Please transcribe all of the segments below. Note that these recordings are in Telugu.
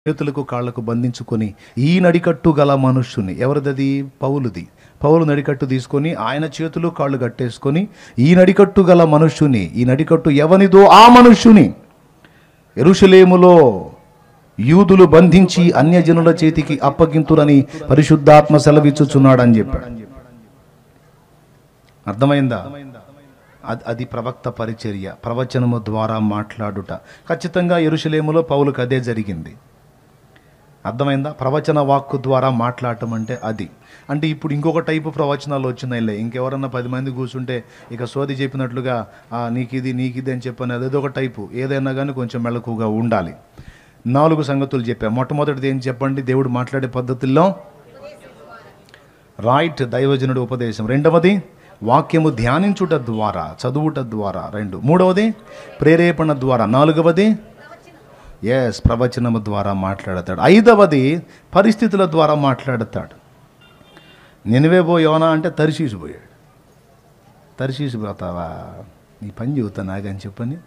చేతులకు కాళ్లకు బంధించుకొని ఈ నడికట్టు గల మనుష్యుని, ఎవరిదది? పౌలుది. పౌలు నడికట్టు తీసుకొని ఆయన చేతులు కాళ్ళు కట్టేసుకొని ఈ నడికట్టు గల మనుష్యుని, ఈ నడికట్టు ఎవనిదో ఆ మనుష్యుని యెరూషలేములో యూదులు బంధించి అన్యజనుల చేతికి అప్పగింతురని పరిశుద్ధాత్మ సెలవిచ్చుచున్నాడని చెప్పాడు. అర్థమైందా? అది ప్రవక్త పరిచర్య, ప్రవచనము ద్వారా మాట్లాడుట. ఖచ్చితంగా యెరూషలేములో పౌలుకు అదే జరిగింది. అర్థమైందా? ప్రవచన వాక్కు ద్వారా మాట్లాడటం అంటే అది. అంటే ఇప్పుడు ఇంకొక టైపు ప్రవచనాలు వచ్చినాయిలే. ఇంకెవరన్నా 10 మంది కూర్చుంటే ఇక సోది చెప్పినట్లుగా నీకిది అని చెప్పని అదేదో ఒక టైపు. ఏదైనా కానీ కొంచెం మెళకుగా ఉండాలి. 4 సంగతులు చెప్పాను. మొట్టమొదటిది ఏం చెప్పండి? దేవుడు మాట్లాడే పద్ధతుల్లో రైట్, దైవజనుడు ఉపదేశం. రెండవది వాక్యము ధ్యానించుట ద్వారా, చదువుట ద్వారా. 2. మూడవది ప్రేరేపణ ద్వారా. 4వది ప్రవచనము ద్వారా మాట్లాడతాడు. 5వది పరిస్థితుల ద్వారా మాట్లాడతాడు. నినివే పో యోనా అంటే తర్షీసు పోయాడు. తర్షీసు పోతావా, నీ పని చెబుతా నాగని చెప్పని.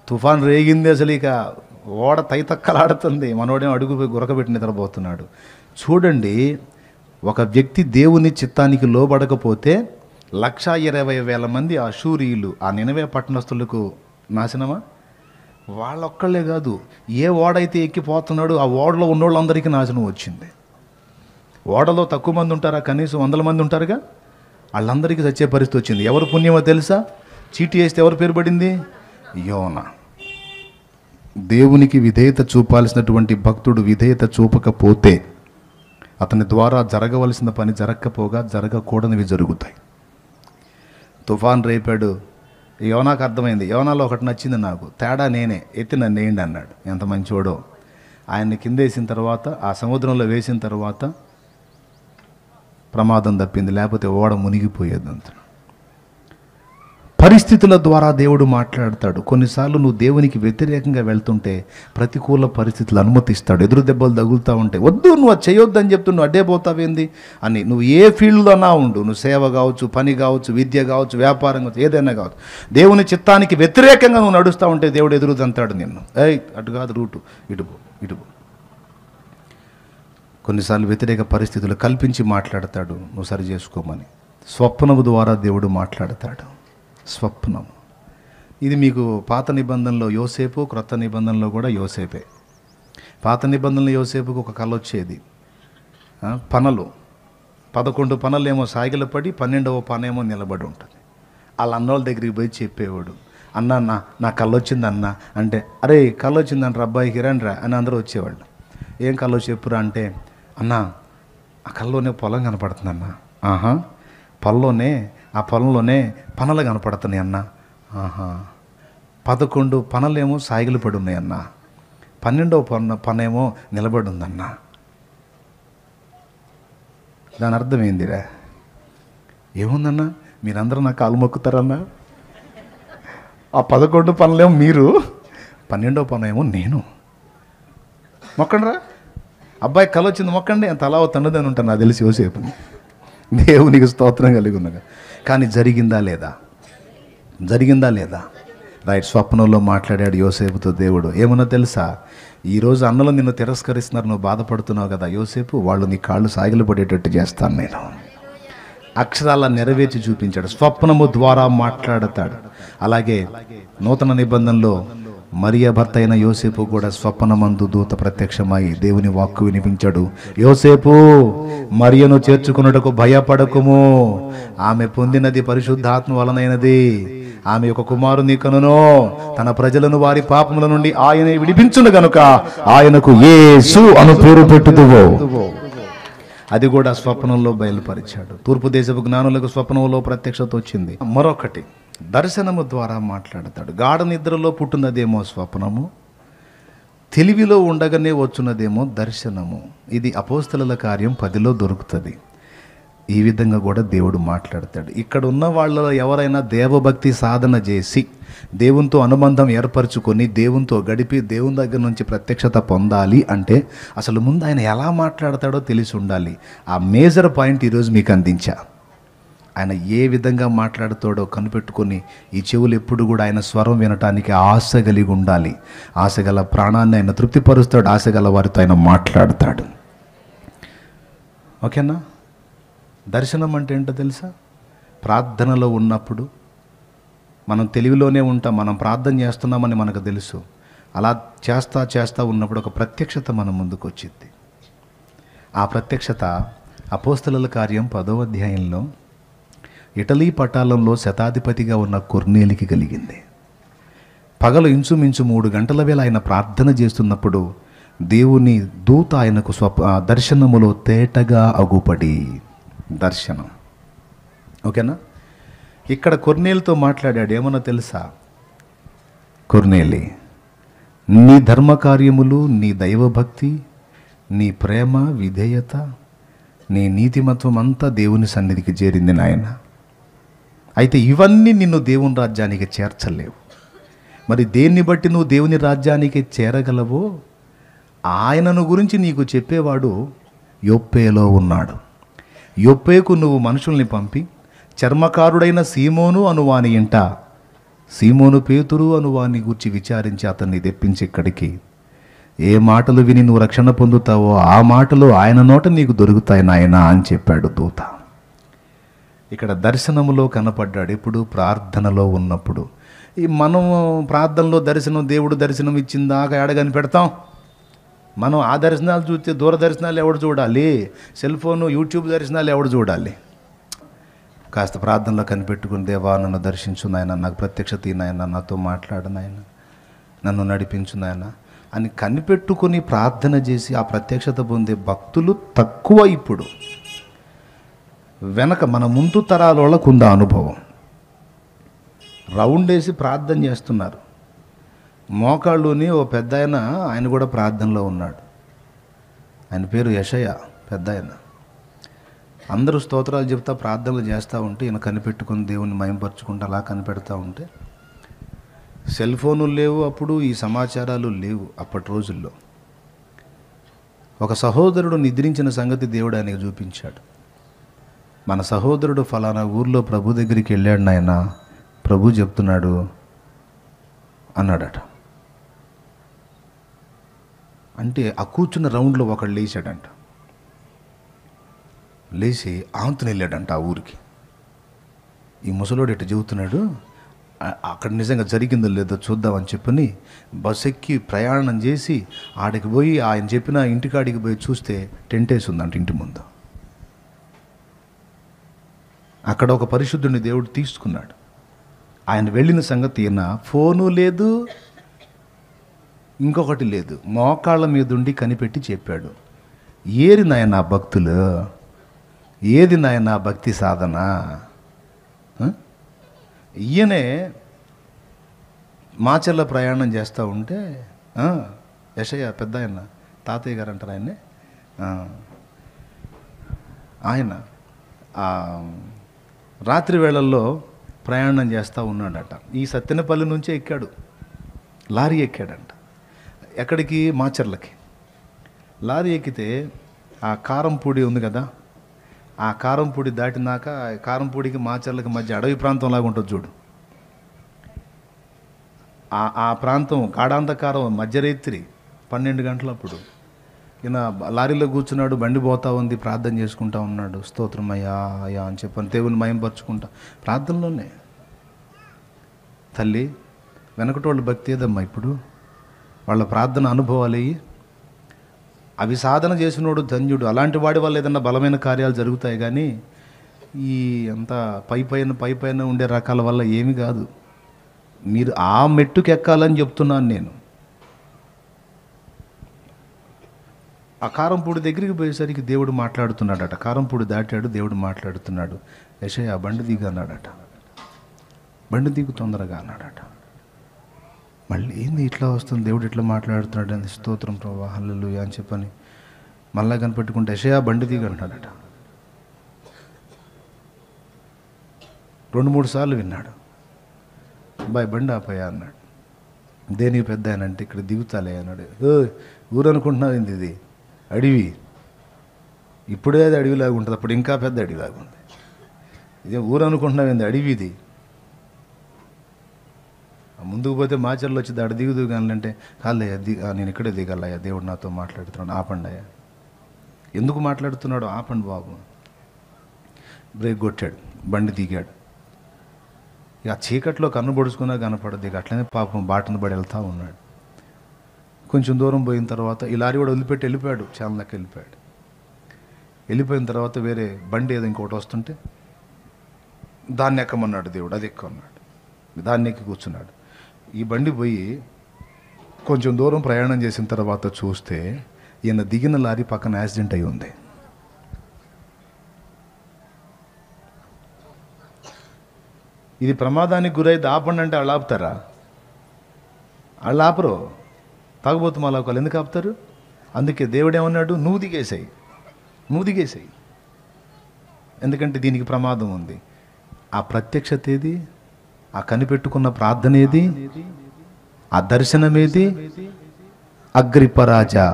తుఫాన్ రేగింది, అసలు ఇక ఓడ తైతక్కలాడుతుంది. మనోడేమో అడుగుపోయి గురకబెట్టి నిద్రపోతున్నాడు. చూడండి, ఒక వ్యక్తి దేవుని చిత్తానికి లోబడకపోతే 1,20,000 మంది అశూరీయులు ఆ నినివే పట్టణస్థులకు నాశనమా? వాళ్ళొక్కళ్ళే కాదు, ఏ ఓడైతే ఎక్కిపోతున్నాడో ఆ ఓడలో ఉన్నోళ్ళందరికీ నాశనం వచ్చింది. ఓడలో తక్కువ మంది ఉంటారా? కనీసం 100 మంది ఉంటారుగా. వాళ్ళందరికీ చచ్చే పరిస్థితి వచ్చింది. ఎవరు పుణ్యమో తెలుసా? చీటీ వేస్తే ఎవరు పేరు పడింది? యోనా. దేవునికి విధేయత చూపాల్సినటువంటి భక్తుడు విధేయత చూపకపోతే అతని ద్వారా జరగవలసిన పని జరగకపోగా జరగకూడనివి జరుగుతాయి. తుఫాన్ రేపాడు. యోనాకు అర్థమైంది. యోనాలో ఒకటి నచ్చింది నాకు, తేడా నేనే, ఎత్తి నన్ను వేయండి అన్నాడు. ఎంత మంచోడో. ఆయన్ని కింద వేసిన తర్వాత, ఆ సముద్రంలో వేసిన తర్వాత ప్రమాదం తప్పింది, లేకపోతే ఓడ మునిగిపోయేది. అంత పరిస్థితుల ద్వారా దేవుడు మాట్లాడతాడు. కొన్నిసార్లు నువ్వు దేవునికి వ్యతిరేకంగా వెళ్తుంటే ప్రతికూల పరిస్థితులు అనుమతిస్తాడు. ఎదురు దెబ్బలు తగులుతూ ఉంటే వద్దు, నువ్వు అది చేయొద్దని చెప్తూ నువ్వు అడ్డే పోతావేంది అని. నువ్వు ఏ ఫీల్డ్లో అన్నా ఉండు, నువ్వు సేవ కావచ్చు, పని కావచ్చు, విద్య కావచ్చు, వ్యాపారం కావచ్చు, ఏదైనా కావచ్చు, దేవుని చిత్తానికి వ్యతిరేకంగా నువ్వు నడుస్తూ ఉంటే దేవుడు ఎదురుదంతాడు నిన్ను. అటు కాదు రూటు, ఇటు. కొన్నిసార్లు వ్యతిరేక పరిస్థితులు కల్పించి మాట్లాడతాడు, నువ్వు సరి చేసుకోమని. స్వప్నము ద్వారా దేవుడు మాట్లాడతాడు. స్వప్నం ఇది మీకు పాత నిబంధనలో యోసేపు, క్రొత్త నిబంధనలో కూడా యోసేపే. పాత నిబంధనలో యోసేపుకు ఒక కళ వచ్చేది. పనలు 11 పనలేమో సాగిలపడి 12వ పనేమో నిలబడి ఉంటుంది. వాళ్ళ అన్నోళ్ళ దగ్గరికి పోయి చెప్పేవాడు, అన్న నా కళ వచ్చింది అన్న అంటే, అరే కళ వచ్చిందంటారా అబ్బాయికి రండిరా అని అందరూ వచ్చేవాళ్ళు. ఏం కళ చెప్పురా అంటే, అన్న ఆ కళ్ళలోనే పొలం కనపడుతుందన్న. ఆ పొలంలోనే పనలు కనపడుతున్నాయి అన్న. 11 పనలేమో సాగిలు పడి ఉన్నాయన్న, 12వ పనేమో నిలబడి ఉందన్న. దాని అర్థం ఏందిరా? ఏముందన్నా, మీరందరూ నాకు కాలు మొక్కుతారన్నా. ఆ 11 పనులేమో మీరు, 12వ పనేమో నేను. మొక్కండిరా, అబ్బాయి కళ వచ్చింది మొక్కండి అంత అలా తండ్రిదని ఉంటాను నాకు తెలిసి యోసేపు. దేవునికి స్తోత్రం కలిగి ఉన్నగా. కానీ జరిగిందా లేదా? రైట్. స్వప్నంలో మాట్లాడాడు యోసేపుతో దేవుడు. ఏమన్నా తెలుసా? ఈరోజు అన్నలు నిన్ను తిరస్కరిస్తున్నారు, నువ్వు బాధపడుతున్నావు కదా యోసేపు, వాళ్ళు నీ కాళ్ళు సాగిలు పడేటట్టు చేస్తాను నేను. అక్షరాల నెరవేర్చి చూపించాడు. స్వప్నము ద్వారా మాట్లాడతాడు. అలాగే నూతన నిబంధనలో మరియ భర్త అయిన యోసేపు కూడా స్వప్నమందు దూత ప్రత్యక్షమై దేవుని వాక్కు వినిపించాడు. యోసేపు, మరియను చేర్చుకున్నటకు భయపడకుము, ఆమె పొందినది పరిశుద్ధాత్మ వలనైనది. ఆమె ఒక కుమారుని కనును, తన ప్రజలను వారి పాపముల నుండి ఆయన విడిపించును గనుక ఆయనకు యేసు అను పేరు పెట్టుదువో. అది కూడా స్వప్నంలో బయలుపరిచాడు. తూర్పు దేశపు జ్ఞానులకు స్వప్నంలో ప్రత్యక్షత వచ్చింది. మరొకటి దర్శనము ద్వారా మాట్లాడతాడు. గాఢ నిద్రలో పుట్టినదేమో స్వప్నము, తెలివిలో ఉండగానే వచ్చున్నదేమో దర్శనము. ఇది అపోస్తలుల కార్యం 10లో దొరుకుతుంది. ఈ విధంగా కూడా దేవుడు మాట్లాడతాడు. ఇక్కడ ఉన్న వాళ్ళలో ఎవరైనా దేవభక్తి సాధన చేసి దేవునితో అనుబంధం ఏర్పరచుకొని దేవునితో గడిపి దేవుని దగ్గర నుంచి ప్రత్యక్షత పొందాలి అంటే అసలు ముందు ఆయన ఎలా మాట్లాడతాడో తెలిసి ఉండాలి. ఆ మేజర్ పాయింట్ ఈరోజు మీకు అందించా. ఆయన ఏ విధంగా మాట్లాడుతాడో కనిపెట్టుకొని ఈ చెవులు ఎప్పుడు కూడా ఆయన స్వరం వినటానికి ఆశ కలిగి ఉండాలి. ఆశగల ప్రాణాన్ని ఆయన తృప్తిపరుస్తాడు, ఆశగల వారితో ఆయన మాట్లాడతాడు. ఓకేనా? దర్శనం అంటే ఏంటో తెలుసా? ప్రార్థనలో ఉన్నప్పుడు మనం తెలివిలోనే ఉంటాం, మనం ప్రార్థన చేస్తున్నామని మనకు తెలుసు. అలా చేస్తా ఉన్నప్పుడు ఒక ప్రత్యక్షత మన ముందుకు వచ్చింది. ఆ ప్రత్యక్షత అపోస్తలుల కార్యం 10వ అధ్యాయంలో ఇటలీ పటాలంలో శతాధిపతిగా ఉన్న కొర్నేలికి కలిగింది. పగలు ఇంచుమించు 3 గంటల వేళ ఆయన ప్రార్థన చేస్తున్నప్పుడు దేవుని దూత ఆయనకు దర్శనములో తేటగా అగుపడి, దర్శనం. ఓకేనా? ఇక్కడ కొర్నేలితో మాట్లాడాడు. ఏమన్నా తెలుసా? కొర్నేలి, నీ ధర్మకార్యములు, నీ దైవభక్తి, నీ ప్రేమ, విధేయత, నీ నీతిమత్వం అంతా దేవుని సన్నిధికి చేరింది నాయన. అయితే ఇవన్నీ నిన్ను దేవుని రాజ్యానికి చేర్చలేవు. మరి దేన్ని బట్టి నువ్వు దేవుని రాజ్యానికి చేరగలవో ఆయనను గురించి నీకు చెప్పేవాడు యొప్పేలో ఉన్నాడు. యొప్పేకు నువ్వు మనుషుల్ని పంపి చర్మకారుడైన సీమోను అనువాని ఇంట, సీమోను పేతురు అనువాని గురించి విచారించి అతన్ని తెప్పించి ఇక్కడికి. ఏ మాటలు విని నువ్వు రక్షణ పొందుతావో ఆ మాటలు ఆయన నోట నీకు దొరుకుతాయి నాయనా అని చెప్పాడు దూత. ఇక్కడ దర్శనములో కనపడ్డాడు. ఎప్పుడు? ప్రార్థనలో ఉన్నప్పుడు. ఈ మనం ప్రార్థనలో దర్శనం, దేవుడు దర్శనం ఇచ్చిందాక ఎడ కనిపెడతాం. మనం ఆ దర్శనాలు చూస్తే దూరదర్శనాలు ఎవడు చూడాలి? సెల్ ఫోను, యూట్యూబ్ దర్శనాలు ఎవడు చూడాలి? కాస్త ప్రార్థనలో కనిపెట్టుకుని, దేవా నన్ను దర్శించు నాయన, నాకు ప్రత్యక్షత నాయన, నాతో మాట్లాడు నాయన, నన్ను నడిపించు నాయన అని కనిపెట్టుకొని ప్రార్థన చేసి ఆ ప్రత్యక్షత పొందే భక్తులు తక్కువ. ఇప్పుడు వెనక మన ముందు తరాల వాళ్ళకు ఉందా అనుభవం. రౌండ్ వేసి ప్రార్థన చేస్తున్నారు. మోకాళ్ళుని ఓ పెద్ద ఆయన కూడా ప్రార్థనలో ఉన్నాడు. ఆయన పేరు యెషయా, పెద్ద ఆయన. అందరూ స్తోత్రాలు చెప్తా ప్రార్థనలు చేస్తూ ఉంటే ఈయన కనిపెట్టుకుని దేవుని మయంపరుచుకుంటూ అలా కనిపెడతా ఉంటే, సెల్ ఫోనులు లేవు అప్పుడు, ఈ సమాచారాలు లేవు అప్పటి రోజుల్లో. ఒక సహోదరుడు నిద్రించిన సంగతి దేవుడు ఆయనకు చూపించాడు. మన సహోదరుడు ఫలానా ఊర్లో ప్రభు దగ్గరికి వెళ్ళాడు నాయన, ప్రభు చెప్తున్నాడు అన్నాడట. అంటే ఆ కూర్చున్న రౌండ్లో ఒకడు లేచాడంట. లేచి ఆంతుని వెళ్ళాడంట ఆ ఊరికి. ఈ ముసలోడు ఎట్ట చెబుతున్నాడు, అక్కడ నిజంగా జరిగిందో లేదో చూద్దామని చెప్పని బస్ ఎక్కి ప్రయాణం చేసి ఆడికి పోయి ఆయన చెప్పిన ఇంటికాడికి పోయి చూస్తే టెంట్ వేసి ఉందంట ఇంటి ముందు. అక్కడ ఒక పరిశుద్ధుని దేవుడు తీసుకున్నాడు. ఆయన వెళ్ళిన సంగతి ఈయన ఫోను లేదు, ఇంకొకటి లేదు, మోకాళ్ళ మీద ఉండి కనిపెట్టి చెప్పాడు. ఏది నాయన భక్తులు, ఏది నాయన భక్తి సాధన? ఈయనే మాచర్ల ప్రయాణం చేస్తూ ఉంటే యెషయా పెద్ద ఆయన, తాతయ్య గారు అంటారు ఆయన్ని, ఆయన రాత్రి వేళల్లో ప్రయాణం చేస్తూ ఉన్నాడట. ఈ సత్తెనపల్లి నుంచే ఎక్కాడు, లారీ ఎక్కాడంట. ఎక్కడికి? మాచర్లకి. లారీ ఎక్కితే ఆ కారంపూడి ఉంది కదా, ఆ కారంపూడి దాటినాక కారంపూడికి మాచర్లకి మధ్య అడవి ప్రాంతం లాగా ఉంటుంది చూడు. ఆ ప్రాంతం గాఢాంధకారం, మధ్యరాత్రి 12 గంటలప్పుడు ఈయన లారీలో కూర్చున్నాడు. బండి పోతా ఉంది, ప్రార్థన చేసుకుంటా ఉన్నాడు. స్తోత్రం అయ్యా అయ్యా అని చెప్పని దేవుని మయంపరుచుకుంటా ప్రార్థనలోనే. తల్లి, వెనకటోళ్ళు భక్తి ఏదమ్మా ఇప్పుడు? వాళ్ళ ప్రార్థన అనుభవాలు అవి సాధన చేసినోడు ధన్యుడు. అలాంటి వాడి వల్ల ఏదన్నా బలమైన కార్యాలు జరుగుతాయి. కానీ ఈ అంతా పై పైన ఉండే రకాల వల్ల ఏమి కాదు. మీరు ఆ మెట్టుకు ఎక్కాలని చెప్తున్నాను నేను. ఆ కారంపూడి దగ్గరికి పోయేసరికి దేవుడు మాట్లాడుతున్నాడట. కారంపూడి దాటాడు, దేవుడు మాట్లాడుతున్నాడు. యెషయా బండి దిగు అన్నాడట. బండి దిగు తొందరగా అన్నాడట. మళ్ళీ ఏంది ఇట్లా వస్తుంది, దేవుడు ఇట్లా మాట్లాడుతున్నాడు అని, స్తోత్రం ప్రభువా హల్లెలూయా అని చెప్పని మళ్ళా కనిపెట్టుకుంటే యెషయా బండి దిగు అంటాడట. 2-3 సార్లు విన్నాడు. బాయ్ బండి ఆపయ్యా అన్నాడు. దేనికి పెద్ద ఆయన అంటే, ఇక్కడ దిగుతాలే అన్నాడు. ఊరు అనుకుంటున్నావు ఏంది, ఇది అడవి. ఇప్పుడే అది అడవిలాగా ఉంటుంది, అప్పుడు ఇంకా పెద్ద అడవిలాగా ఉంది. ఇదే ఊరు అనుకుంటున్నావు, అడవిది. ముందుకు పోతే మాచర్లు వచ్చి దాడి దిగుదు కానీ అంటే కాదయ్యా నేను ఇక్కడే దిగాలయ్యా, దేవుడు నాతో మాట్లాడుతున్నాడు, ఆపండి అయ్యా. ఎందుకు మాట్లాడుతున్నాడు? ఆపండి బాబు. బ్రేక్ కొట్టాడు, బండి దిగాడు. ఇక చీకట్లో కన్ను పొడుచుకున్నా కనపడదు. ఇక అట్లనే పాపం బాటను పడి వెళ్తూ ఉన్నాడు. కొంచెం దూరం పోయిన తర్వాత ఈ లారీ కూడా వదిలిపెట్టి వెళ్ళిపోయాడు, చాలకి వెళ్ళిపోయాడు. వెళ్ళిపోయిన తర్వాత వేరే బండి ఏదో ఇంకోటి వస్తుంటే దాన్ని ఎక్కమన్నాడు దేవుడు, అది ఎక్కమన్నాడు. దాన్ని ఎక్కి కూర్చున్నాడు. ఈ బండి పోయి కొంచెం దూరం ప్రయాణం చేసిన తర్వాత చూస్తే ఈయన దిగిన లారీ పక్కన యాక్సిడెంట్ అయి ఉంది. ఇది ప్రమాదానికి గురైతే ఆపండి అంటే వాళ్ళు ఆపుతారా? వాళ్ళు ఆపరు. తాగుబోతు మాలాకాలు ఎందుకు ఆపుతారు? అందుకే దేవుడు ఏమన్నాడు, నువ్వు దిగేసాయి. ఎందుకంటే దీనికి ప్రమాదం ఉంది. ఆ ప్రత్యక్షత ఏది? ఆ కనిపెట్టుకున్న ప్రార్థన ఏది? ఆ దర్శనం ఏది? అగ్రిపరాజా,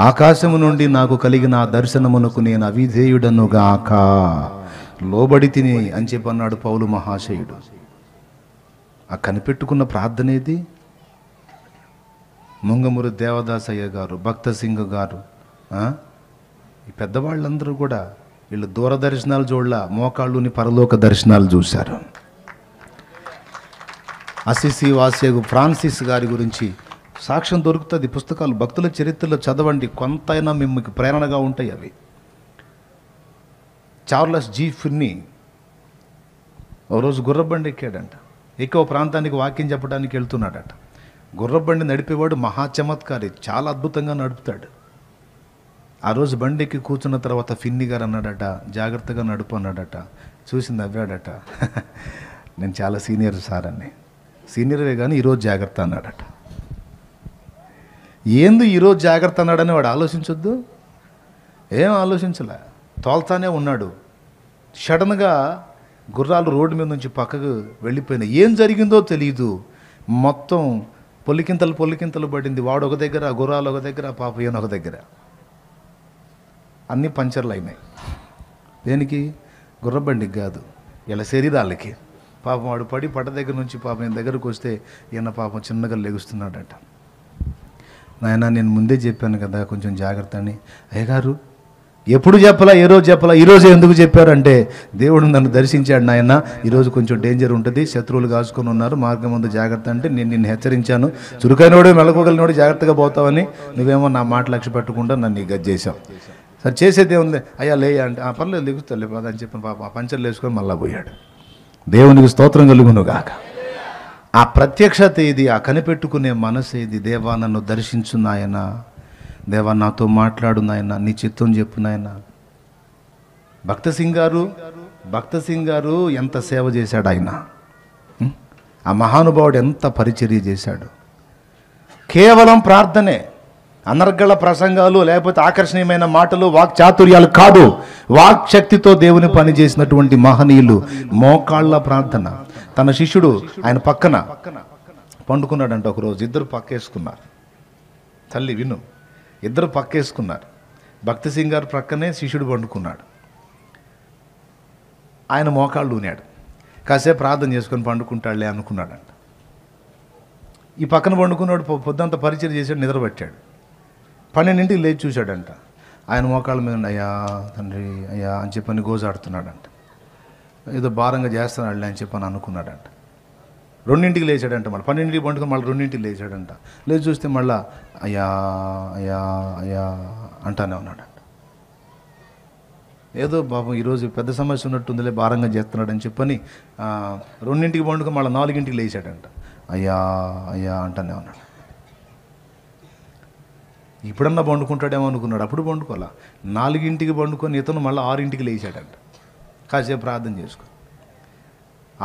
ఆకాశము నుండి నాకు కలిగిన ఆ దర్శనమునకు నేను అవిధేయుడనుగాక, లోబడి తిని అని చెప్పన్నాడు పౌలు మహాశయుడు. ఆ కనిపెట్టుకున్న ప్రార్థన ఏది? ముంగమూరు దేవదాసయ్య గారు, భక్త సింగ్ గారు, ఈ పెద్దవాళ్ళందరూ కూడా వీళ్ళు దూరదర్శనాలు చూడలా, మోకాళ్ళుని పరలోక దర్శనాలు చూశారు. అసిసి వాసియగు ఫ్రాన్సిస్ గారి గురించి సాక్ష్యం దొరుకుతుంది. పుస్తకాలు, భక్తుల చరిత్రలో చదవండి, కొంతైనా మీకు ప్రేరణగా ఉంటాయి అవి. చార్లెస్ జీ ఫిన్నీ ఓ రోజు గుర్రబండి ఎక్కాడంట. ఎక్కువ ప్రాంతానికి వాక్యం చెప్పడానికి వెళ్తున్నాడట. గుర్రబండి నడిపేవాడు మహా చమత్కారి, చాలా అద్భుతంగా నడుపుతాడు. ఆ రోజు బండి ఎక్కి కూర్చున్న తర్వాత ఫిన్నీ గారు అన్నాడట, జాగ్రత్తగా నడుపు అన్నాడట. చూసి నవ్వాడట. నేను చాలా సీనియర్ సార్ అని. సీనియర్వే కానీ ఈరోజు జాగ్రత్త అన్నాడట. ఏంది ఈరోజు జాగ్రత్త అన్నాడని వాడు ఆలోచించొద్దు? ఏం ఆలోచించలే, తోల్తానే ఉన్నాడు. సడన్గా గుర్రాలు రోడ్డు మీద నుంచి పక్కకు వెళ్ళిపోయినాయి. ఏం జరిగిందో తెలియదు. మొత్తం పొలికింతలు పడింది. వాడు ఒక దగ్గర, గుర్రాలు ఒక దగ్గర, పాప ఈయన ఒక దగ్గర. అన్నీ పంచర్లు అయినాయి. దేనికి? గుర్రబండికి కాదు, ఇలా శరీరాలకి. పాపం వాడు పడి పట్ట దగ్గర నుంచి పాపం ఈయన దగ్గరకు వస్తే ఈయన పాపం చిన్నగా లెగుస్తున్నాడట. నాయన నేను ముందే చెప్పాను కదా కొంచెం జాగ్రత్త అని. అయ్యగారు ఎప్పుడు చెప్పలా, ఏ రోజు చెప్పలా, ఈరోజు ఎందుకు చెప్పారంటే దేవుడు నన్ను దర్శించాడు నాయన, ఈరోజు కొంచెం డేంజర్ ఉంటుంది, శత్రువులు కాచుకొని ఉన్నారు, మార్గం ముందు జాగ్రత్త అంటే నేను నిన్ను హెచ్చరించాను. చురుకైనోడు మెలకోగలినోడు జాగ్రత్తగా పోతావని, నువ్వేమో నా మాట లక్ష్య పెట్టకుండా నన్ను గజ్జేశావు. సరే చేసేది ఏముంది అయ్యా లేయా అంటే, ఆ పర్లేదు దిగుతాలే అని చెప్పిన పాప ఆ పంచర్లు వేసుకొని మళ్ళా పోయాడు. దేవునికి స్తోత్రం కలుగును గాక. ఆ ప్రత్యక్షత ఇది, ఆ కనిపెట్టుకునే మనసు ఇది. దేవా నన్ను దర్శించు నాయన, దేవా నాతో మాట్లాడు నాయన, నీ చిత్తం చెప్పు నాయన. భక్త సింగ్ గారు ఎంత సేవ చేశాడు ఆయన. ఆ మహానుభావుడు ఎంత పరిచర్య చేశాడు. కేవలం ప్రార్థనే, అనర్గళ ప్రసంగాలు లేకపోతే ఆకర్షణీయమైన మాటలు, వాక్చాతుర్యాలు కాదు. వాక్శక్తితో దేవుని పని చేసినటువంటి మహనీయులు. మోకాళ్ళ ప్రార్థన. తన శిష్యుడు ఆయన పక్కన పండుకున్నాడంట ఒకరోజు. ఇద్దరు పక్కేసుకున్నారు. తల్లి విను, ఇద్దరు పక్కేసుకున్నారు. భక్త సింగ్ గారు ప్రక్కనే శిష్యుడు పండుకున్నాడు. ఆయన మోకాళ్ళు ఊనాడు. కాసేపు ప్రార్థన చేసుకొని పండుకుంటాడులే అనుకున్నాడంట. ఈ పక్కన పండుకున్నాడు, పొద్దంతా పరిచయం చేశాడు, నిద్రపట్టాడు. 12ంటికి లేచి చూశాడంట. ఆయన మోకాళ్ళ మీద అయ్యా తండ్రి అయ్యా అని చెప్పని గోజాడుతున్నాడంట. ఏదో భారంగా చేస్తున్నాడులే అని చెప్పని అనుకున్నాడంట. 2ంటికి లేచాడంట. మళ్ళీ 12ంటికి పండుకొని మళ్ళీ 2ంటికి లేచాడంట. లేచి చూస్తే మళ్ళా అయ్యా అయ్యా అయ్యా అంటానే ఉన్నాడంట. ఏదో పాపం ఈరోజు పెద్ద సమస్య ఉన్నట్టుందిలే, భారంగా చేస్తున్నాడని చెప్పని 2ంటికి పండుకొని మళ్ళీ 4ంటికి లేచాడంట. అయ్యా అయ్యా అంటానే ఉన్నాడు. ఇప్పుడన్నా పండుకుంటాడేమో అనుకున్నాడు, అప్పుడు పండుకోవాలా. 4ంటికి పండుకొని ఇతను మళ్ళీ 6ంటికి లేచాడంట. కాసేపు ప్రార్థన చేసుకో.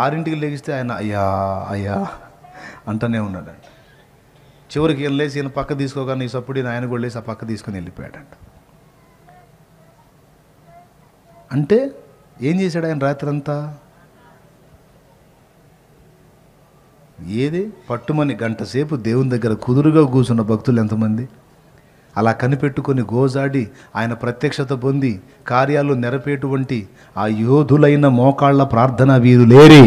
6ంటికి లేగిస్తే ఆయన అయ్యా అయ్యా అంటూనే ఉన్నాడంట. చివరికి ఈయన లేచి ఈయన పక్క తీసుకోగానే ఈ సప్పుడు ఆయన కూడా లేచి ఆ పక్క తీసుకొని వెళ్ళిపోయాడంట. అంటే ఏం చేశాడు ఆయన రాత్రంతా? ఏది పట్టుమని గంట సేపు దేవుని దగ్గర కుదురుగా కూర్చున్న భక్తులు ఎంతమంది? అలా కనిపెట్టుకొని గోజాడి ఆయన ప్రత్యక్షత పొంది కార్యాలు నెరపేటువంటి ఆ యోధులైన మోకాళ్ళ ప్రార్థనా వీరులేరి.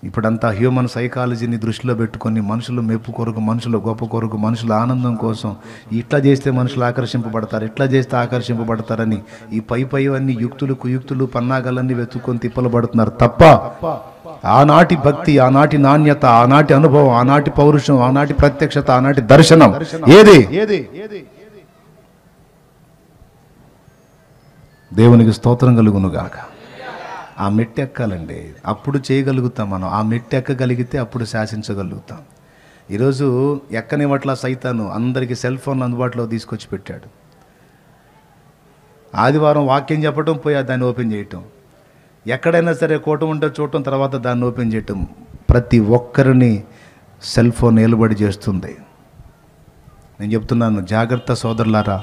ఇప్పుడంతా హ్యూమన్ సైకాలజీని దృష్టిలో పెట్టుకొని మనుషులు మెప్పు కొరకు, మనుషుల గొప్ప కొరకు, మనుషుల ఆనందం కోసం ఇట్లా చేస్తే మనుషులు ఆకర్షింపబడతారు, ఇట్లా చేస్తే ఆకర్షింపబడతారని ఈ పై అన్ని యుక్తులు కుయుక్తులు పన్నాగాలన్నీ వెతుక్కొని తిప్పలు పడుతున్నారు తప్ప ఆనాటి భక్తి, ఆనాటి నాణ్యత, ఆనాటి అనుభవం, ఆనాటి పౌరుషం, ఆనాటి ప్రత్యక్షత, ఆనాటి దర్శనం ఏది? దేవునికి స్తోత్రం కలుగునుగాక. ఆ మెట్టు ఎక్కాలండి, అప్పుడు చేయగలుగుతాం మనం. ఆ మెట్టు ఎక్కగలిగితే అప్పుడు శాసించగలుగుతాం. ఈరోజు ఎక్కనివట్ల సైతాను అందరికీ సెల్ ఫోన్లు అందుబాటులో తీసుకొచ్చి పెట్టాడు. ఆదివారం వాక్యం చెప్పడం, పోయి దాన్ని ఓపెన్ చేయటం, ఎక్కడైనా సరే కూటం ఉంటే చూడటం, తర్వాత దాన్ని ఓపెన్ చేయటం. ప్రతి ఒక్కరిని సెల్ ఫోన్ ఏలుబడి చేస్తుంది. నేను చెప్తున్నాను, జాగ్రత్త సోదరులారా,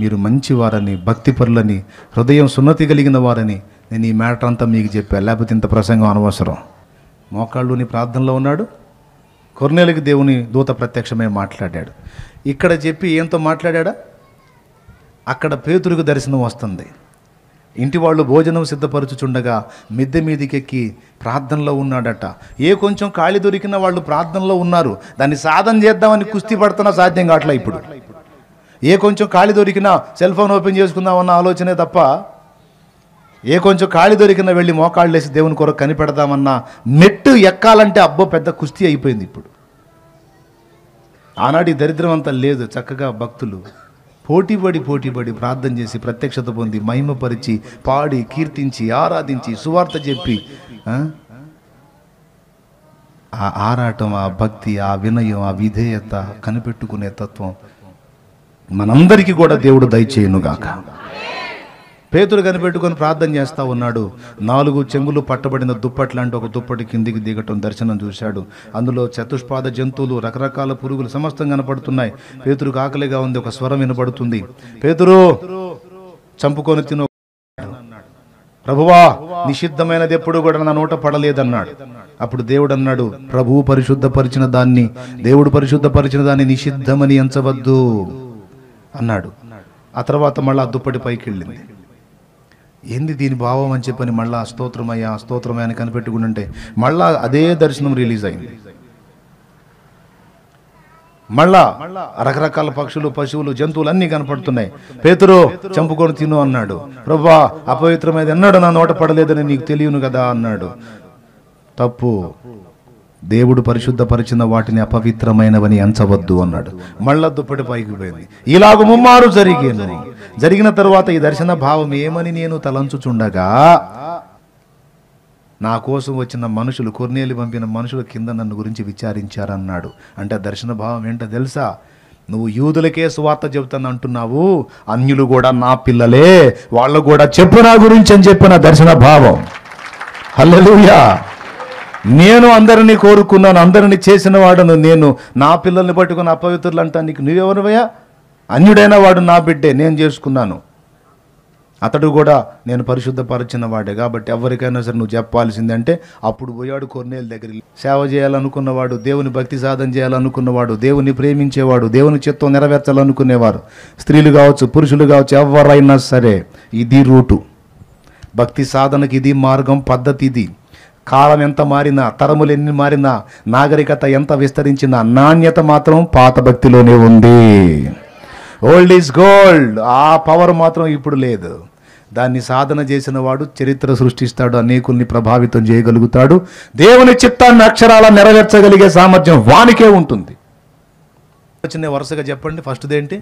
మీరు మంచివారని, భక్తిపరులని, హృదయం సున్నతి కలిగిన వారని నేను ఈ మ్యాటర్ అంతా మీకు చెప్పాను. లేకపోతే ఇంత ప్రసంగం అనవసరం. మోకాళ్ళుని ప్రార్థనలో ఉన్నాడు. కొర్నేలికి దేవుని దూత ప్రత్యక్షమై మాట్లాడాడు. ఇక్కడ చెప్పి ఏంతో మాట్లాడా? అక్కడ పేతురుకు దర్శనం వస్తుంది. ఇంటి వాళ్ళు భోజనం సిద్ధపరచుచుండగా మిద్దె మీదికెక్కి ప్రార్థనలో ఉన్నాడట. ఏ కొంచెం ఖాళీ దొరికిన వాళ్ళు ప్రార్థనలో ఉన్నారు. దాన్ని సాధన చేద్దామని కుస్తీ పడుతున్నా సాధ్యం కావట్లే. ఇప్పుడు ఏ కొంచెం ఖాళీ దొరికినా సెల్ ఫోన్ ఓపెన్ చేసుకుందామన్న ఆలోచనే తప్ప, ఏ కొంచెం ఖాళీ దొరికినా వెళ్ళి మోకాళ్ళు వేసి దేవుని కొరకు కనిపెడదామన్న మెట్టు ఎక్కాలంటే అబ్బో పెద్ద కుస్తీ అయిపోయింది ఇప్పుడు. ఆనాటి దరిద్రం అంతా లేదు. చక్కగా భక్తులు పోటీపడి ప్రార్థన చేసి ప్రత్యక్షత పొంది మహిమపరిచి పాడి కీర్తించి ఆరాధించి సువార్త చెప్పి ఆ ఆరాటం, ఆ భక్తి, ఆ వినయం, ఆ విధేయత, కనిపెట్టుకునే తత్వం మనందరికీ కూడా దేవుడు దయచేయునుగాక. పేతురు కనిపెట్టుకొని ప్రార్థన చేస్తూ ఉన్నాడు. 4 చెంగులు పట్టబడిన దుప్పట్లాంటి ఒక దుప్పటి కిందికి దిగటం దర్శనం చూశాడు. అందులో చతుష్పాద జంతువులు, రకరకాల పురుగులు సమస్తం కనపడుతున్నాయి. పేతురుకు ఆకలిగా ఉంది. ఒక స్వరం వినపడుతుంది, పేతురు చంపుకొని తిను. ప్రభువా, నిషిద్ధమైనది ఎప్పుడు కూడా నా నోట పడలేదన్నాడు. అప్పుడు దేవుడు అన్నాడు, ప్రభువు పరిశుద్ధపరిచిన దాన్ని, దేవుడు పరిశుద్ధపరిచిన దాన్ని నిషిద్ధమని ఎంచవద్దు అన్నాడు. ఆ తర్వాత మళ్ళీ ఆ దుప్పటి పైకి వెళ్ళింది. ఏంది దీని భావం అని చెప్పని మళ్ళా స్తోత్రమయ్యా స్తోత్రమయ్యా అని కనిపెట్టుకుంటుంటే మళ్ళా అదే దర్శనం రిలీజ్ అయింది. మళ్ళా రకరకాల పక్షులు, పశువులు, జంతువులు అన్నీ కనపడుతున్నాయి. పేతురు చంపుకొని తిను అన్నాడు. ప్రభువా, అపవిత్రమైనది ఎన్నడూ నా నోట పడలేదని నీకు తెలియను కదా అన్నాడు. తప్పు. దేవుడు పరిశుద్ధపరిచిన వాటిని అపవిత్రమైనవని ఎంచవద్దు అన్నాడు. మళ్ళా దుప్పటి పైకి పోయింది. ఇలాగ ముమ్మారు జరిగిన తరువాత ఈ దర్శన భావం ఏమని నేను తలంచుచుండగా నా కోసం వచ్చిన మనుషులు, కొర్నేలి పంపిన మనుషులు కింద నన్ను గురించి విచారించారన్నాడు. అంటే దర్శన భావం ఏంటో తెలుసా? నువ్వు యూదులకే సువార్త చెబుతాను అంటున్నావు, అన్యులు కూడా నా పిల్లలే, వాళ్ళు కూడా చెప్పు నా గురించి అని చెప్పిన దర్శన భావం. హల్లెలూయా. నేను అందరినీ కోరుకున్నాను, అందరినీ చేసిన వాడును నేను. నా పిల్లల్ని పట్టుకుని అపవిత్రులు అంటానికి నువ్వెవరివయ్యా? అన్యుడైన వాడు నా బిడ్డే, నేను చేసుకున్నాను. అతడు కూడా నేను పరిశుద్ధపరిచిన వాడే. కాబట్టి ఎవరికైనా సరే నువ్వు చెప్పాల్సిందంటే అప్పుడు పోయాడు కొర్నేలి దగ్గరికి. సేవ చేయాలనుకున్నవాడు, దేవుని భక్తి సాధన చేయాలనుకున్నవాడు, దేవుని ప్రేమించేవాడు, దేవుని చిత్తం నెరవేర్చాలనుకునేవారు, స్త్రీలు కావచ్చు, పురుషులు కావచ్చు, ఎవరైనా సరే ఇది రూటు. భక్తి సాధనకి ఇది మార్గం, పద్ధతి ఇది. కాలం ఎంత మారినా, తరములు ఎన్ని మారినా, నాగరికత ఎంత విస్తరించినా నాణ్యత మాత్రం పాత భక్తిలోనే ఉంది. Old is gold. ఆ పవర్ మాత్రం ఇప్పుడు లేదు. దాన్ని సాధన చేసిన వాడు చరిత్ర సృష్టిస్తాడు, అనేకుల్ని ప్రభావితం చేయగలుగుతాడు. దేవుని చిత్తాన్ని అక్షరాల నెరవేర్చగలిగే సామర్థ్యం వానికే ఉంటుంది. చిన్న వరుసగా చెప్పండి. ఫస్ట్దేంటి?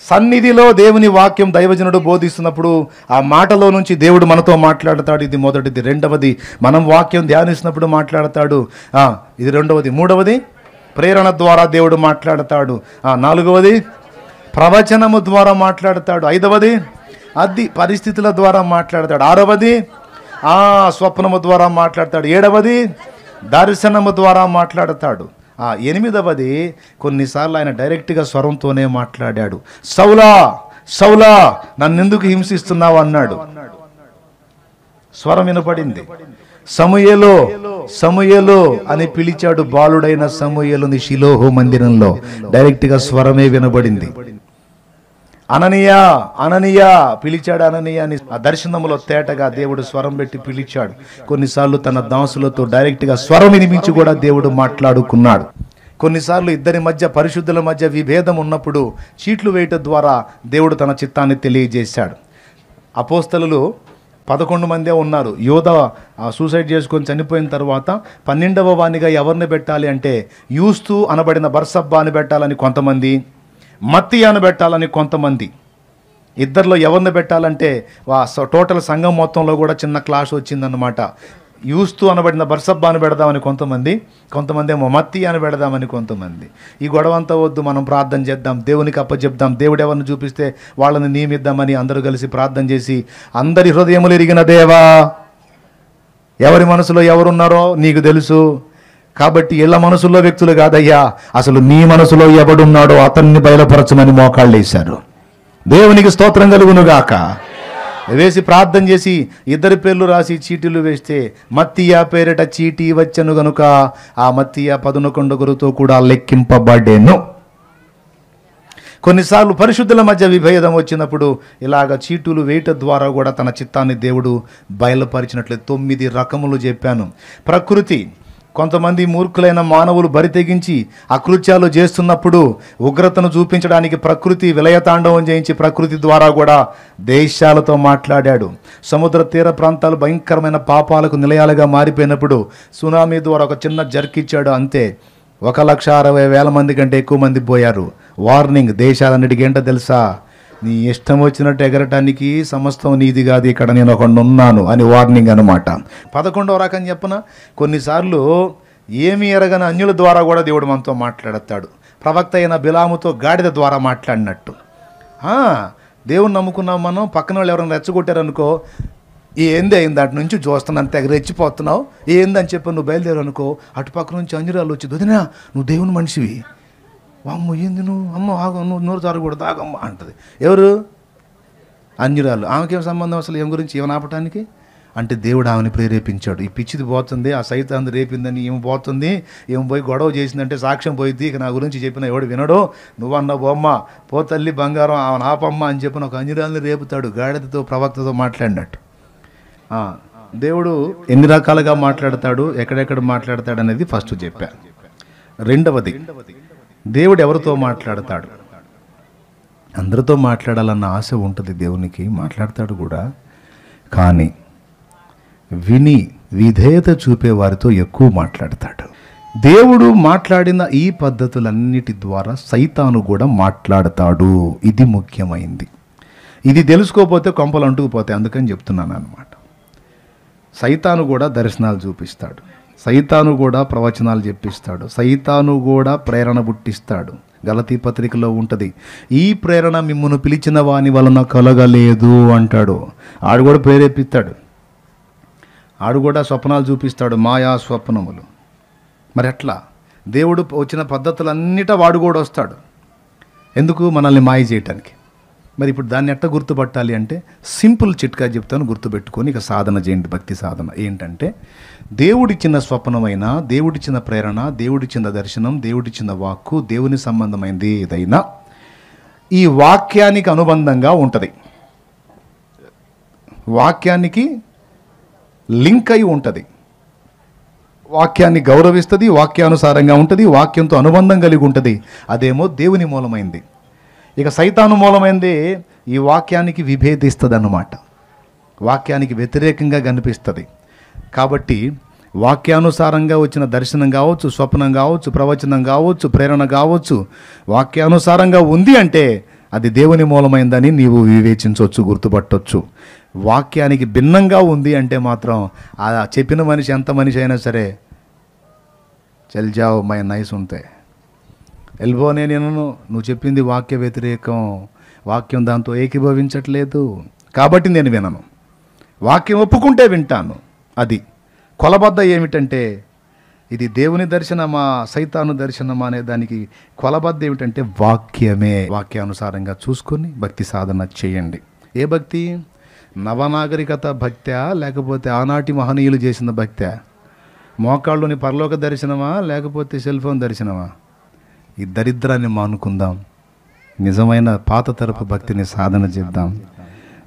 సన్నిధిలో దేవుని వాక్యం దైవజనుడు బోధిస్తున్నప్పుడు ఆ మాటలో నుంచి దేవుడు మనతో మాట్లాడతాడు. ఇది మొదటిది. రెండవది, మనం వాక్యం ధ్యానిస్తున్నప్పుడు మాట్లాడతాడు. ఇది రెండవది. మూడవది, ప్రేరణ ద్వారా దేవుడు మాట్లాడతాడు. నాలుగవది, ప్రవచనము ద్వారా మాట్లాడతాడు. ఐదవది, అది పరిస్థితుల ద్వారా మాట్లాడతాడు. ఆరవది, స్వప్నము ద్వారా మాట్లాడతాడు. ఏడవది, దర్శనము ద్వారా మాట్లాడతాడు. ఎనిమిదవది, కొన్నిసార్లు ఆయన డైరెక్ట్గా స్వరంతోనే మాట్లాడాడు. సౌలా సౌలా నన్నెందుకు హింసిస్తున్నావు అన్నాడు. స్వరం వినపడింది. సమూయేలు సమూయేలు అని పిలిచాడు. బాలుడైన సమూయేలుని షిలోహు మందిరంలో డైరెక్ట్గా స్వరమే వినబడింది. అననీయ అననీయ పిలిచాడు. అననీయ అని ఆ దర్శనంలో తేటగా దేవుడు స్వరం పెట్టి పిలిచాడు. కొన్నిసార్లు తన దాసులతో డైరెక్ట్గా స్వరం వినిపించి కూడా దేవుడు మాట్లాడుకున్నాడు. కొన్నిసార్లు ఇద్దరి మధ్య, పరిశుద్ధుల మధ్య విభేదం ఉన్నప్పుడు చీట్లు వేయటం ద్వారా దేవుడు తన చిత్తాన్ని తెలియజేశాడు. అపోస్తలులు 11 మందే ఉన్నారు. యోధ సూసైడ్ చేసుకొని చనిపోయిన తర్వాత 12వ వానిగా ఎవరిని పెట్టాలి అంటే యూస్తు అనబడిన బర్సబ్బాని పెట్టాలని కొంతమంది, మత్తీయాను పెట్టాలని కొంతమంది. ఇద్దరిలో ఎవరిని పెట్టాలంటే టోటల్ సంఘం మొత్తంలో కూడా చిన్న క్లాష్ వచ్చిందన్నమాట. యూస్తు అనబడిన బర్సబ్బాను పెడదామని కొంతమంది ఏమో మత్తీయాను పెడదామని కొంతమంది. ఈ గొడవ అంతా వద్దు, మనం ప్రార్థన చేద్దాం, దేవునికి అప్పచెప్దాం, దేవుడు ఎవరిని చూపిస్తే వాళ్ళని నియమిద్దామని అందరూ కలిసి ప్రార్థన చేసి, అందరి హృదయములు ఎరిగిన దేవా, ఎవరి మనసులో ఎవరున్నారో నీకు తెలుసు, కాబట్టి ఇళ్ళ మనసులో వ్యక్తులు కాదయ్యా, అసలు నీ మనసులో ఎవడున్నాడో అతన్ని బయలుపరచమని మోకాళ్ళు వేశారు. దేవునికి స్తోత్రం కలుగునుగాక. వేసి ప్రార్థన చేసి ఇద్దరి పేర్లు రాసి చీటీలు వేస్తే మత్తీయ పేరిట చీటీ వచ్చను గనుక ఆ మత్తీయ 11 కూడా లెక్కింపబడేను. కొన్నిసార్లు పరిశుద్ధుల మధ్య విభేదం వచ్చినప్పుడు ఇలాగ చీటులు వేయటం ద్వారా కూడా తన చిత్తాన్ని దేవుడు బయలుపరిచినట్లే 9 రకములు చెప్పాను. ప్రకృతి, కొంతమంది మూర్ఖులైన మానవులు బరి తెగించి అకృత్యాలు చేస్తున్నప్పుడు ఉగ్రతను చూపించడానికి ప్రకృతి విలయతాండవం చేయించి ప్రకృతి ద్వారా కూడా దేశాలతో మాట్లాడాడు. సముద్ర తీర ప్రాంతాలు భయంకరమైన పాపాలకు నిలయాలుగా మారిపోయినప్పుడు సునామీ ద్వారా ఒక చిన్న జర్కిచ్చాడు, అంతే 1,60,000 మంది కంటే ఎక్కువ మంది పోయారు. వార్నింగ్ దేశాలన్నిటికీ ఏంటో తెలుసా, నీ ఇష్టం వచ్చినట్టు ఎగరటానికి సమస్తం నీది కాదు, ఇక్కడ నేను ఒకడు ఉన్నాను అని వార్నింగ్ అనమాట. 11వ రకం చెప్పన, కొన్నిసార్లు ఏమీ ఎరగని అన్యుల ద్వారా కూడా దేవుడు మనతో మాట్లాడతాడు. ప్రవక్త అయిన బిలాముతో గాడిద ద్వారా మాట్లాడినట్టు. దేవుని నమ్ముకున్నాం మనం, పక్కన వాళ్ళు ఎవరైనా రెచ్చగొట్టారనుకో, ఏంది అయింది అటు నుంచి చూస్తున్నాను తెగ రెచ్చిపోతున్నావు, ఏందని చెప్పి నువ్వు బయలుదేరు అనుకో, అటుపక్క నుంచి అంజురాలు వచ్చి, వదినా నువ్వు దేవుని మనిషివి, అమ్మ ఏంది నువ్వు, అమ్మ ఆగ, నువ్వు నోరు జారకూడదు, ఆగమ్మ అంటది. ఎవరు? అంజురాలు. ఆమెకేం సంబంధం అసలు ఏం గురించి, ఏమని ఆపటానికి అంటే దేవుడు ఆమెను ప్రేరేపించాడు. ఈ పిచ్చిది పోతుంది, ఆ సైతాన్ని రేపిందని ఏమి పోతుంది, ఏమి పోయి గొడవ చేసిందంటే సాక్ష్యం పోయింది, ఇక నా గురించి చెప్పిన ఎవడు వినడో, నువ్వన్న బొమ్మ పో తల్లి బంగారం ఆమెను ఆపమ్మ అని చెప్పిన ఒక అంజురాల్ని రేపుతాడు. గాడిదతో ప్రవక్తతో మాట్లాడినట్టు. దేవుడు ఎన్ని రకాలుగా మాట్లాడతాడు, ఎక్కడెక్కడ మాట్లాడతాడు అనేది ఫస్ట్ చెప్పా. రెండవది, దేవుడు ఎవరితో మాట్లాడతాడు? అందరితో మాట్లాడాలన్న ఆశ ఉంటుంది దేవునికి, మాట్లాడతాడు కూడా. కానీ విని విధేయత చూపే వారితో ఎక్కువ మాట్లాడతాడు. దేవుడు మాట్లాడిన ఈ పద్ధతులన్నిటి ద్వారా సైతాను కూడా మాట్లాడతాడు. ఇది ముఖ్యమైంది. ఇది తెలుసుకోకపోతే కొంపలు అంటుకుపోతాయి, అందుకని చెప్తున్నాను అన్నమాట. సైతాను కూడా దర్శనాలు చూపిస్తాడు, సైతాను కూడా ప్రవచనాలు చెప్పిస్తాడు, సైతాను కూడా ప్రేరణ పుట్టిస్తాడు. గలతీ పత్రికలో ఉంటుంది, ఈ ప్రేరణ మిమ్మును పిలిచిన వాని వలన కలగలేదు అంటాడు. ఆడు కూడా ప్రేరేపిస్తాడు, ఆడు కూడా స్వప్నాలు చూపిస్తాడు, మాయా స్వప్నములు. మరి ఎట్లా? దేవుడు వచ్చిన పద్ధతులన్నిటా వాడు కూడా వస్తాడు. ఎందుకు? మనల్ని మాయ చేయటానికి. మరి ఇప్పుడు దాన్ని ఎట్లా గుర్తుపట్టాలి అంటే సింపుల్ చిట్కా చెప్తాను, గుర్తుపెట్టుకొని ఇక సాధన చేయండి. భక్తి సాధన ఏంటంటే, దేవుడిచ్చిన స్వప్నమైన, దేవుడిచ్చిన ప్రేరణ, దేవుడిచ్చిన దర్శనం, దేవుడిచ్చిన వాక్కు, దేవుని సంబంధమైనది ఏదైనా ఈ వాక్యానికి అనుబంధంగా ఉంటుంది, వాక్యానికి లింక్ అయి ఉంటుంది, వాక్యాన్ని గౌరవిస్తుంది, వాక్యానుసారంగా ఉంటుంది, వాక్యంతో అనుబంధం కలిగి ఉంటుంది. అదేమో దేవుని మూలమైంది. ఇక సైతాను మూలమైంది ఈ వాక్యానికి విభేదిస్తుంది అన్నమాట, వాక్యానికి వ్యతిరేకంగా కనిపిస్తుంది. కాబట్టి వాక్యానుసారంగా వచ్చిన దర్శనం కావచ్చు, స్వప్నం కావచ్చు, ప్రవచనం కావచ్చు, ప్రేరణ కావచ్చు, వాక్యానుసారంగా ఉంది అంటే అది దేవుని మూలమైందని నీవు వివేచించవచ్చు, గుర్తుపట్టవచ్చు. వాక్యానికి భిన్నంగా ఉంది అంటే మాత్రం ఆ చెప్పిన మనిషి ఎంత మనిషి అయినా సరే చల్ జావ్ మై నైస్ ఉంటే వెళ్ళిపోనే, నేను నువ్వు చెప్పింది వాక్య వ్యతిరేకం, వాక్యం దాంతో ఏకీభవించట్లేదు కాబట్టి నేను వినను, వాక్యం ఒప్పుకుంటే వింటాను. అది కొలబద్ద ఏమిటంటే, ఇది దేవుని దర్శనమా సైతాను దర్శనమా అనే దానికి కొలబద్ద ఏమిటంటే వాక్యమే. వాక్యానుసారంగా చూసుకొని భక్తి సాధన చేయండి. ఏ భక్తి? నవనాగరికత భక్త్యా లేకపోతే ఆనాటి మహనీయులు చేసిన భక్త్యా? మోకాళ్ళుని పరలోక దర్శనమా లేకపోతే సెల్ ఫోన్ దర్శనమా? ఈ దరిద్రాన్ని మానుకుందాం. నిజమైన పాత తరపు భక్తిని సాధన చేద్దాం.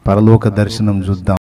పరలోక దర్శనం చూద్దాం.